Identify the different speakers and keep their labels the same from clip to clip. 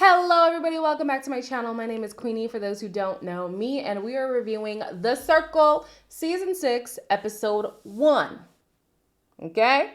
Speaker 1: Hello everybody, welcome back to my channel. My name is Queenie for those who don't know me, and we are reviewing The Circle Season 6, Episode 1. Okay?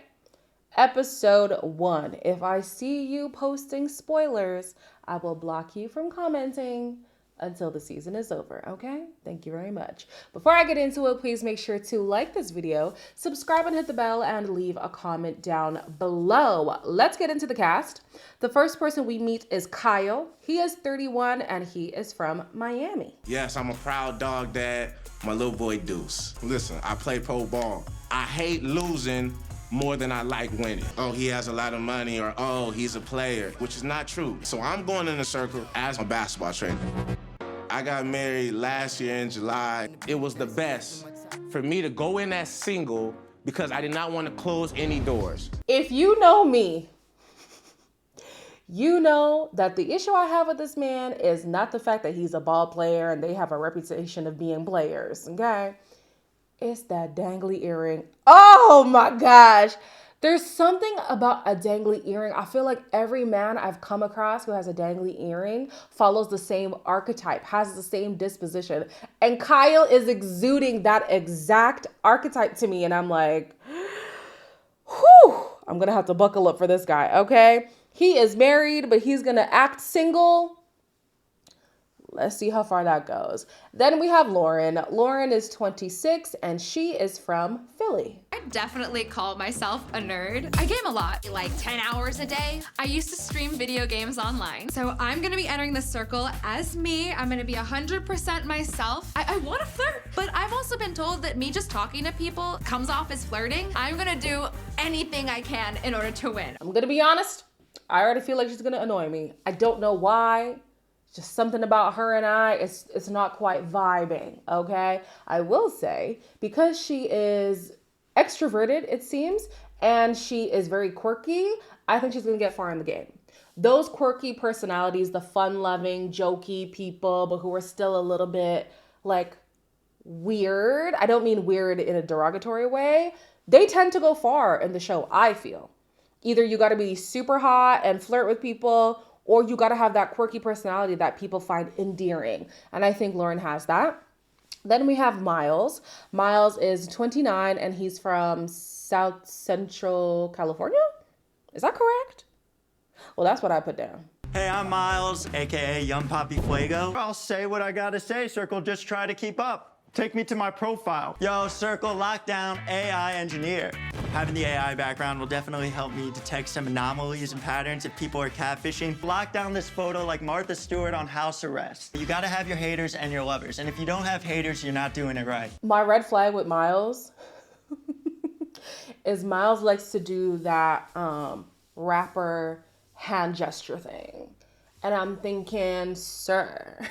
Speaker 1: Episode 1. If I see you posting spoilers, I will block you from commenting until the season is over, okay? Thank you very much. Before I get into it, please make sure to like this video, subscribe and hit the bell, and leave a comment down below. Let's get into the cast. The first person we meet is Kyle. He is 31 and he is from Miami.
Speaker 2: Yes, I'm a proud dog dad. My little boy Deuce. Listen, I play pro ball. I hate losing more than I like winning. Oh, he has a lot of money, or oh, he's a player, which is not true. So I'm going in the circle as a basketball trainer. I got married last year in July. It was the best for me to go in as single because I did not want to close any doors.
Speaker 1: If you know me, you know that the issue I have with this man is not the fact that he's a ball player and they have a reputation of being players, okay? It's that dangly earring. Oh my gosh. There's something about a dangly earring. I feel like every man I've come across who has a dangly earring follows the same archetype, has the same disposition. And Kyle is exuding that exact archetype to me. And I'm like, whew, I'm going to have to buckle up for this guy, okay? He is married, but he's going to act single. Let's see how far that goes. Then we have Lauren. Lauren is 26 and she is from Philly.
Speaker 3: I definitely call myself a nerd. I game a lot, like 10 hours a day. I used to stream video games online. So I'm gonna be entering the circle as me. I'm gonna be 100% myself. I wanna flirt, but I've also been told that me just talking to people comes off as flirting. I'm gonna do anything I can in order to win.
Speaker 1: I'm gonna be honest. I already feel like she's gonna annoy me. I don't know why. Just something about her and I, it's not quite vibing, okay? I will say, because she is extroverted, it seems, and she is very quirky, I think she's gonna get far in the game. Those quirky personalities, the fun-loving, jokey people, but who are still a little bit, like, weird. I don't mean weird in a derogatory way. They tend to go far in the show, I feel. Either you gotta be super hot and flirt with people, or you got to have that quirky personality that people find endearing. And I think Lauren has that. Then we have Miles. Miles is 29 and he's from South Central California. Is that correct? Well, that's what I put down.
Speaker 4: Hey, I'm Miles, aka Young Papi Fuego. I'll say what I gotta say, Circle. Just try to keep up. Take me to my profile. Yo, Circle, lockdown AI engineer. Having the AI background will definitely help me detect some anomalies and patterns if people are catfishing. Lock down this photo like Martha Stewart on house arrest. You gotta have your haters and your lovers. And if you don't have haters, you're not doing it right.
Speaker 1: My red flag with Miles is Miles likes to do that rapper hand gesture thing. And I'm thinking, sir,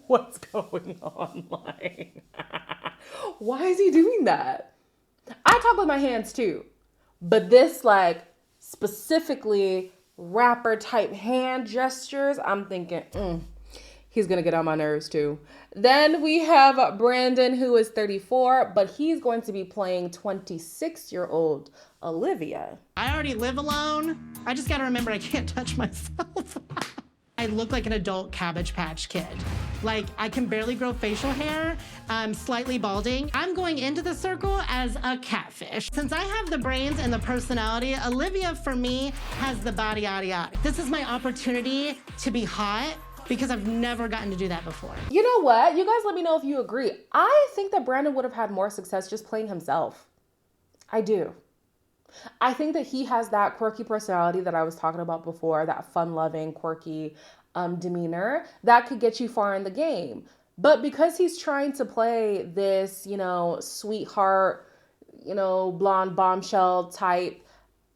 Speaker 1: what's going on? Like, why is he doing that? I talk with my hands too, but this like specifically rapper type hand gestures, I'm thinking, he's gonna get on my nerves too. Then we have Brandon, who is 34, but he's going to be playing 26-year-old Olivia.
Speaker 5: I already live alone. I just gotta remember I can't touch myself. I look like an adult Cabbage Patch Kid. Like, I can barely grow facial hair. I'm slightly balding. I'm going into the circle as a catfish. Since I have the brains and the personality, Olivia, for me, has the body, yada, yada. This is my opportunity to be hot because I've never gotten to do that before.
Speaker 1: You know what? You guys let me know if you agree. I think that Brandon would have had more success just playing himself. I do. I think that he has that quirky personality that I was talking about before, that fun-loving, quirky demeanor that could get you far in the game. But because he's trying to play this, sweetheart, blonde bombshell type,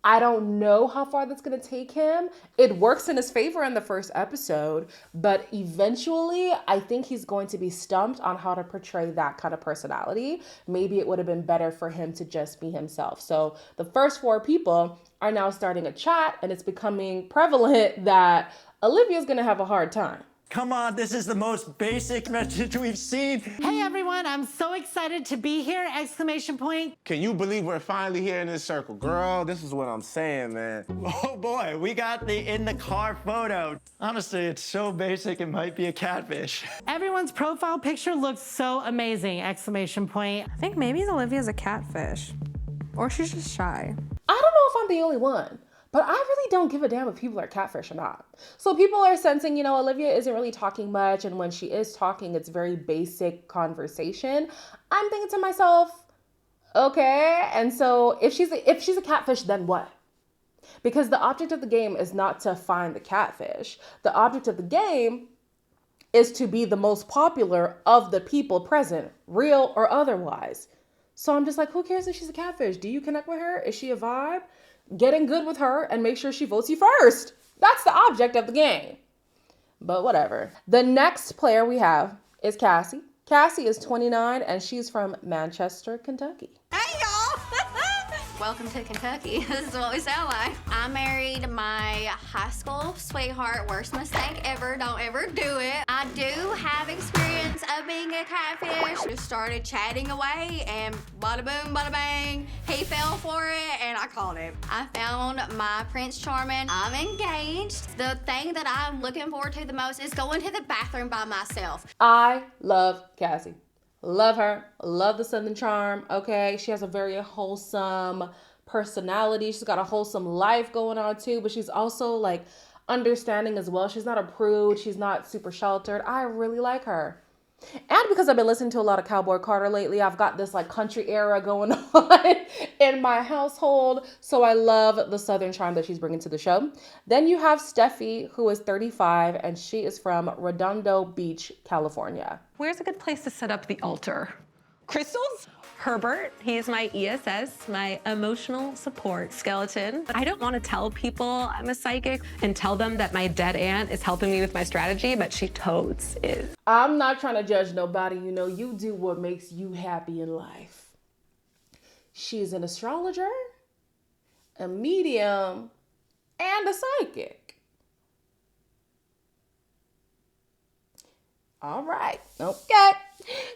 Speaker 1: I don't know how far that's going to take him. It works in his favor in the first episode, but eventually I think he's going to be stumped on how to portray that kind of personality. Maybe it would have been better for him to just be himself. So the first 4 people are now starting a chat, and it's becoming prevalent that Olivia's going to have a hard time.
Speaker 4: Come on, this is the most basic message we've seen.
Speaker 5: Hey everyone, I'm so excited to be here! Exclamation point.
Speaker 2: Can you believe we're finally here in this circle? Girl, this is what I'm saying, man.
Speaker 4: Oh boy, we got the in the car photo. Honestly, it's so basic it might be a catfish.
Speaker 5: Everyone's profile picture looks so amazing! Exclamation point.
Speaker 6: I think maybe Olivia's a catfish. Or she's just shy.
Speaker 1: I don't know if I'm the only one, but I really don't give a damn if people are catfish or not. So people are sensing, Olivia isn't really talking much, and when she is talking, it's very basic conversation. I'm thinking to myself, okay, and so if she's a catfish, then what? Because the object of the game is not to find the catfish. The object of the game is to be the most popular of the people present, real or otherwise. So I'm just like, who cares if she's a catfish? Do you connect with her? Is she a vibe? Get in good with her and make sure she votes you first. That's the object of the game. But whatever. The next player we have is Cassie. Cassie is 29 and she's from Manchester, Kentucky.
Speaker 7: Hey y'all! Welcome to Kentucky. This is what we sound like. I married my high school sweetheart. Worst mistake ever. Don't ever do it. I do have experience of being a catfish. Just started chatting away and bada boom, bada bang. He fell for it and I called him. I found my Prince Charming. I'm engaged. The thing that I'm looking forward to the most is going to the bathroom by myself.
Speaker 1: I love Cassie. Love her. Love the Southern charm. Okay. She has a very wholesome personality. She's got a wholesome life going on too, but she's also like understanding as well. She's not a prude. She's not super sheltered. I really like her. And because I've been listening to a lot of Cowboy Carter lately, I've got this like country era going on in my household. So I love the Southern charm that she's bringing to the show. Then you have Steffi, who is 35, and she is from Redondo Beach, California.
Speaker 6: Where's a good place to set up the altar? Crystals? Herbert, he's my ESS, my emotional support skeleton. I don't want to tell people I'm a psychic and tell them that my dead aunt is helping me with my strategy, but she totes is.
Speaker 1: I'm not trying to judge nobody. You do what makes you happy in life. She's an astrologer, a medium, and a psychic. All right. Okay.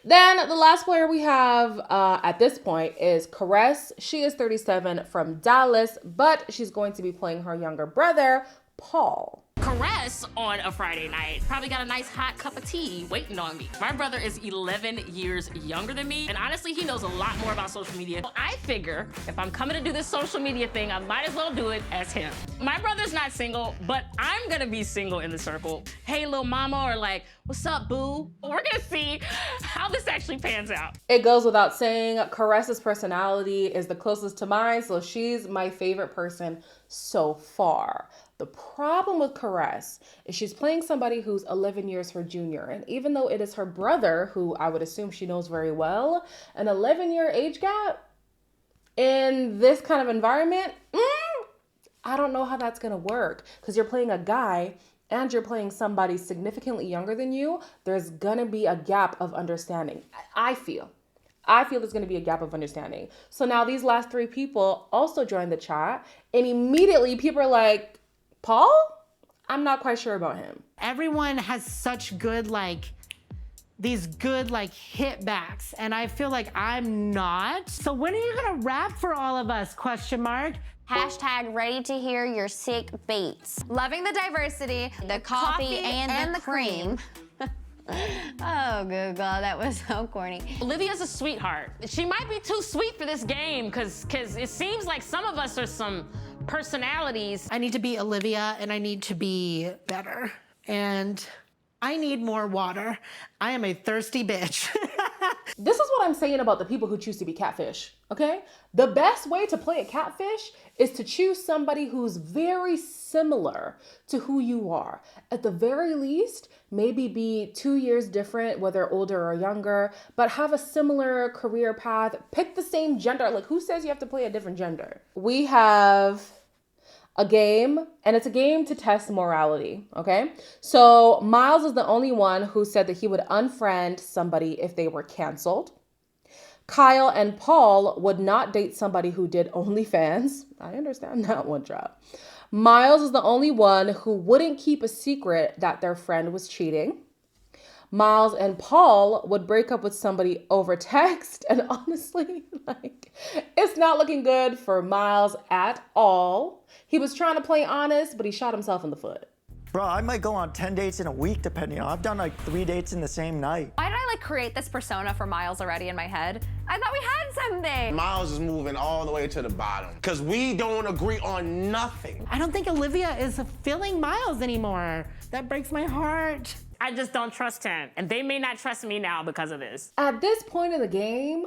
Speaker 1: Then the last player we have at this point is Caress. She is 37 from Dallas, but she's going to be playing her younger brother, Paul.
Speaker 8: Caress on a Friday night probably got a nice hot cup of tea waiting on me. My brother is 11 years younger than me, and honestly, he knows a lot more about social media. So I figure if I'm coming to do this social media thing, I might as well do it as him. My brother's not single, but I'm gonna be single in the circle. Hey, little mama, or like, what's up, boo? We're gonna see how this actually pans out.
Speaker 1: It goes without saying, Caress's personality is the closest to mine, so she's my favorite person so far. The problem with Caress is she's playing somebody who's 11 years her junior. And even though it is her brother, who I would assume she knows very well, an 11-year age gap in this kind of environment, I don't know how that's going to work. Because you're playing a guy and you're playing somebody significantly younger than you. There's going to be a gap of understanding. I feel there's going to be a gap of understanding. So now these last three people also joined the chat. And immediately people are like, Paul? I'm not quite sure about him.
Speaker 5: Everyone has such good these good hit backs, and I feel like I'm not. So when are you gonna rap for all of us? Question mark.
Speaker 7: Hashtag ready to hear your sick beats. Loving the diversity, the coffee and the cream. Oh, good God, that was so corny.
Speaker 8: Olivia's a sweetheart. She might be too sweet for this game because it seems like some of us are some personalities.
Speaker 5: I need to be Olivia, and I need to be better. And I need more water. I am a thirsty bitch.
Speaker 1: This is what I'm saying about the people who choose to be catfish, okay? The best way to play a catfish is to choose somebody who's very similar to who you are. At the very least, maybe be 2 years different, whether older or younger, but have a similar career path. Pick the same gender. Like, who says you have to play a different gender? We have a game, and it's a game to test morality, okay? So Miles is the only one who said that he would unfriend somebody if they were canceled. Kyle and Paul would not date somebody who did OnlyFans. I understand that one, drop. Miles is the only one who wouldn't keep a secret that their friend was cheating. Miles and Paul would break up with somebody over text. And honestly, it's not looking good for Miles at all. He was trying to play honest, but he shot himself in the foot.
Speaker 4: Bro, I might go on 10 dates in a week, depending on. I've done like 3 dates in the same night.
Speaker 9: Why did I create this persona for Miles already in my head? I thought we had something.
Speaker 2: Miles is moving all the way to the bottom because we don't agree on nothing.
Speaker 5: I don't think Olivia is feeling Miles anymore. That breaks my heart.
Speaker 8: I just don't trust him. And they may not trust me now because of this.
Speaker 1: At this point in the game,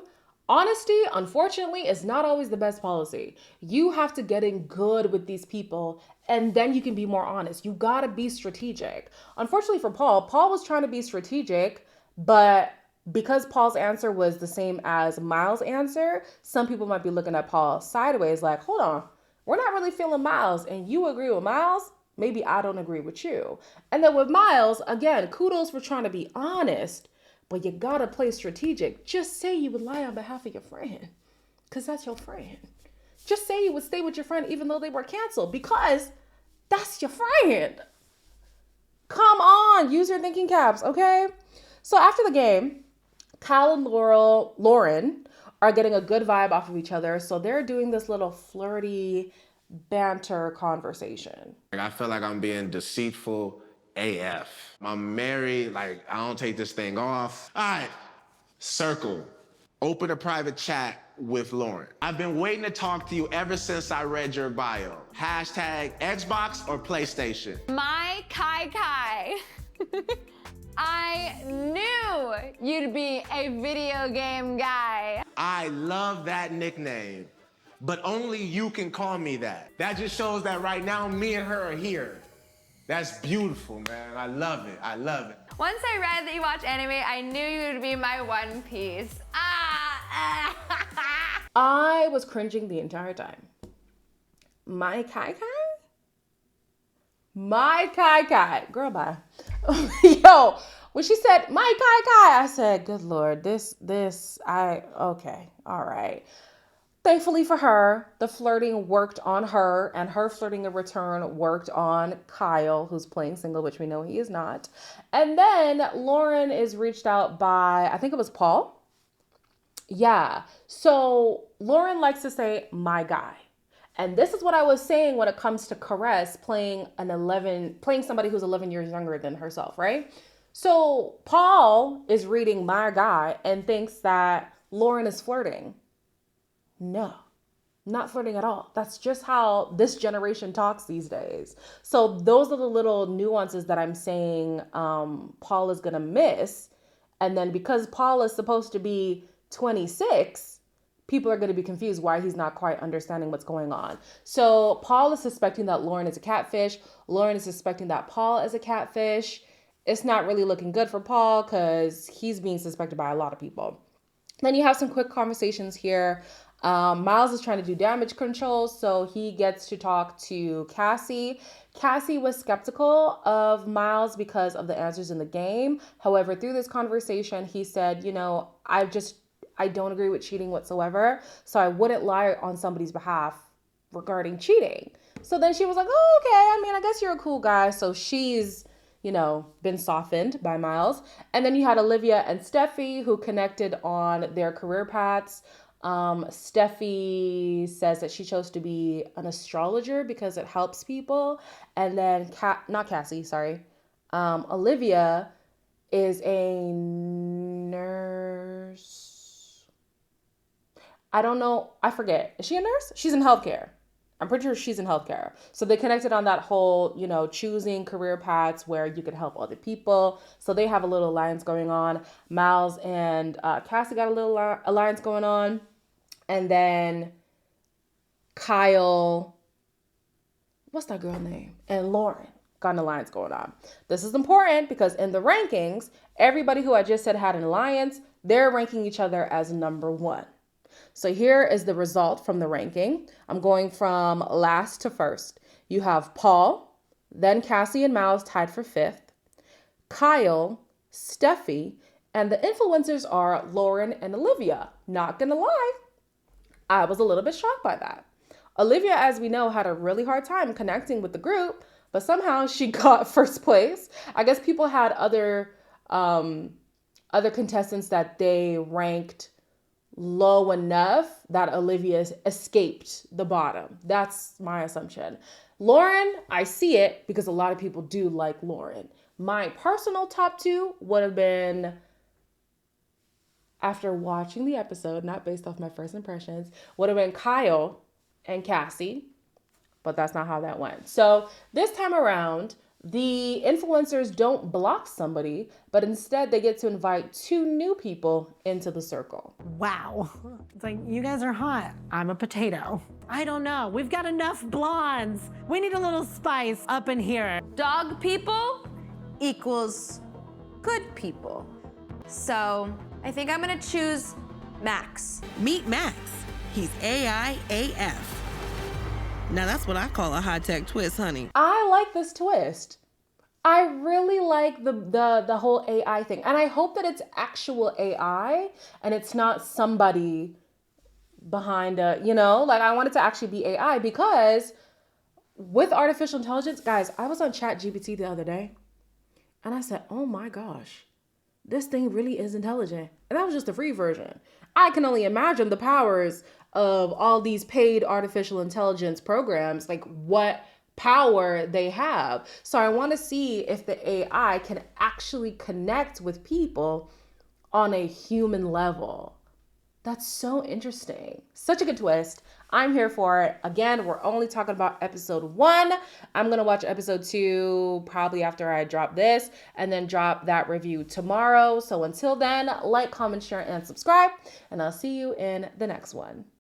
Speaker 1: honesty, unfortunately, is not always the best policy. You have to get in good with these people, and then you can be more honest. You gotta be strategic. Unfortunately for Paul, Paul was trying to be strategic, but because Paul's answer was the same as Miles' answer, some people might be looking at Paul sideways like, hold on, we're not really feeling Miles, and you agree with Miles? Maybe I don't agree with you. And then with Miles, again, kudos for trying to be honest, but you gotta play strategic. Just say you would lie on behalf of your friend, because that's your friend. Just say you would stay with your friend even though they were canceled, because that's your friend. Come on, use your thinking caps, okay? So after the game, Kyle and Lauren are getting a good vibe off of each other. So they're doing this little flirty banter conversation.
Speaker 2: I feel like I'm being deceitful AF. I'm married, I don't take this thing off. All right, circle. Open a private chat with Lauren. I've been waiting to talk to you ever since I read your bio. Hashtag Xbox or PlayStation.
Speaker 9: My Kai. I knew you'd be a video game guy.
Speaker 2: I love that nickname, but only you can call me that. That just shows that right now me and her are here. That's beautiful, man. I love it. I love it.
Speaker 9: Once I read that you watch anime, I knew you would be my One Piece.
Speaker 1: I was cringing the entire time. My Kai? My Kai. Girl, bye. Yo, when she said, my Kai, I said, good Lord, okay, all right. Thankfully for her, the flirting worked on her, and her flirting in return worked on Kyle, who's playing single, which we know he is not. And then Lauren is reached out by, I think it was Paul. Yeah. So Lauren likes to say, my guy. And this is what I was saying when it comes to Caress playing somebody who's 11 years younger than herself, right? So Paul is reading my guy and thinks that Lauren is flirting. No, not flirting at all. That's just how this generation talks these days. So those are the little nuances that I'm saying Paul is going to miss. And then because Paul is supposed to be 26, people are going to be confused why he's not quite understanding what's going on. So Paul is suspecting that Lauren is a catfish. Lauren is suspecting that Paul is a catfish. It's not really looking good for Paul because he's being suspected by a lot of people. Then you have some quick conversations here. Miles is trying to do damage control, so he gets to talk to Cassie. Cassie was skeptical of Miles because of the answers in the game. However, through this conversation, he said, I don't agree with cheating whatsoever, so I wouldn't lie on somebody's behalf regarding cheating. So then she was like, oh, okay, I guess you're a cool guy. So she's, been softened by Miles. And then you had Olivia and Steffi who connected on their career paths. Steffi says that she chose to be an astrologer because it helps people. And then, Olivia is a nurse. I don't know. I forget. Is she a nurse? She's in healthcare. I'm pretty sure she's in healthcare. So they connected on that whole, choosing career paths where you could help other people. So they have a little alliance going on. Miles and Cassie got a little alliance going on. And then Kyle, what's that girl name? And Lauren got an alliance going on. This is important because in the rankings, everybody who I just said had an alliance, they're ranking each other as number 1. So here is the result from the ranking. I'm going from last to first. You have Paul, then Cassie and Miles tied for 5th, Kyle, Steffi, and the influencers are Lauren and Olivia. Not gonna lie, I was a little bit shocked by that. Olivia, as we know, had a really hard time connecting with the group, but somehow she got first place. I guess people had other contestants that they ranked low enough that Olivia escaped the bottom. That's my assumption. Lauren, I see it because a lot of people do like Lauren. My personal top two would have been, after watching the episode, not based off my first impressions, would have been Kyle and Cassie, but that's not how that went. So this time around, the influencers don't block somebody, but instead they get to invite two new people into the circle.
Speaker 5: Wow. It's like, you guys are hot. I'm a potato. I don't know. We've got enough blondes. We need a little spice up in here.
Speaker 9: Dog people equals good people. So I think I'm gonna choose Max.
Speaker 10: Meet Max. He's AI AF. Now that's what I call a high-tech twist, honey.
Speaker 1: I like this twist. I really like the whole AI thing. And I hope that it's actual AI and it's not somebody behind I want it to actually be AI, because with artificial intelligence, guys, I was on ChatGPT the other day and I said, oh my gosh, this thing really is intelligent. And that was just the free version. I can only imagine the powers of all these paid artificial intelligence programs, like what power they have. So I want to see if the AI can actually connect with people on a human level. That's so interesting. Such a good twist. I'm here for it. Again, we're only talking about episode 1. I'm going to watch episode 2 probably after I drop this, and then drop that review tomorrow. So until then, like, comment, share, and subscribe, and I'll see you in the next one.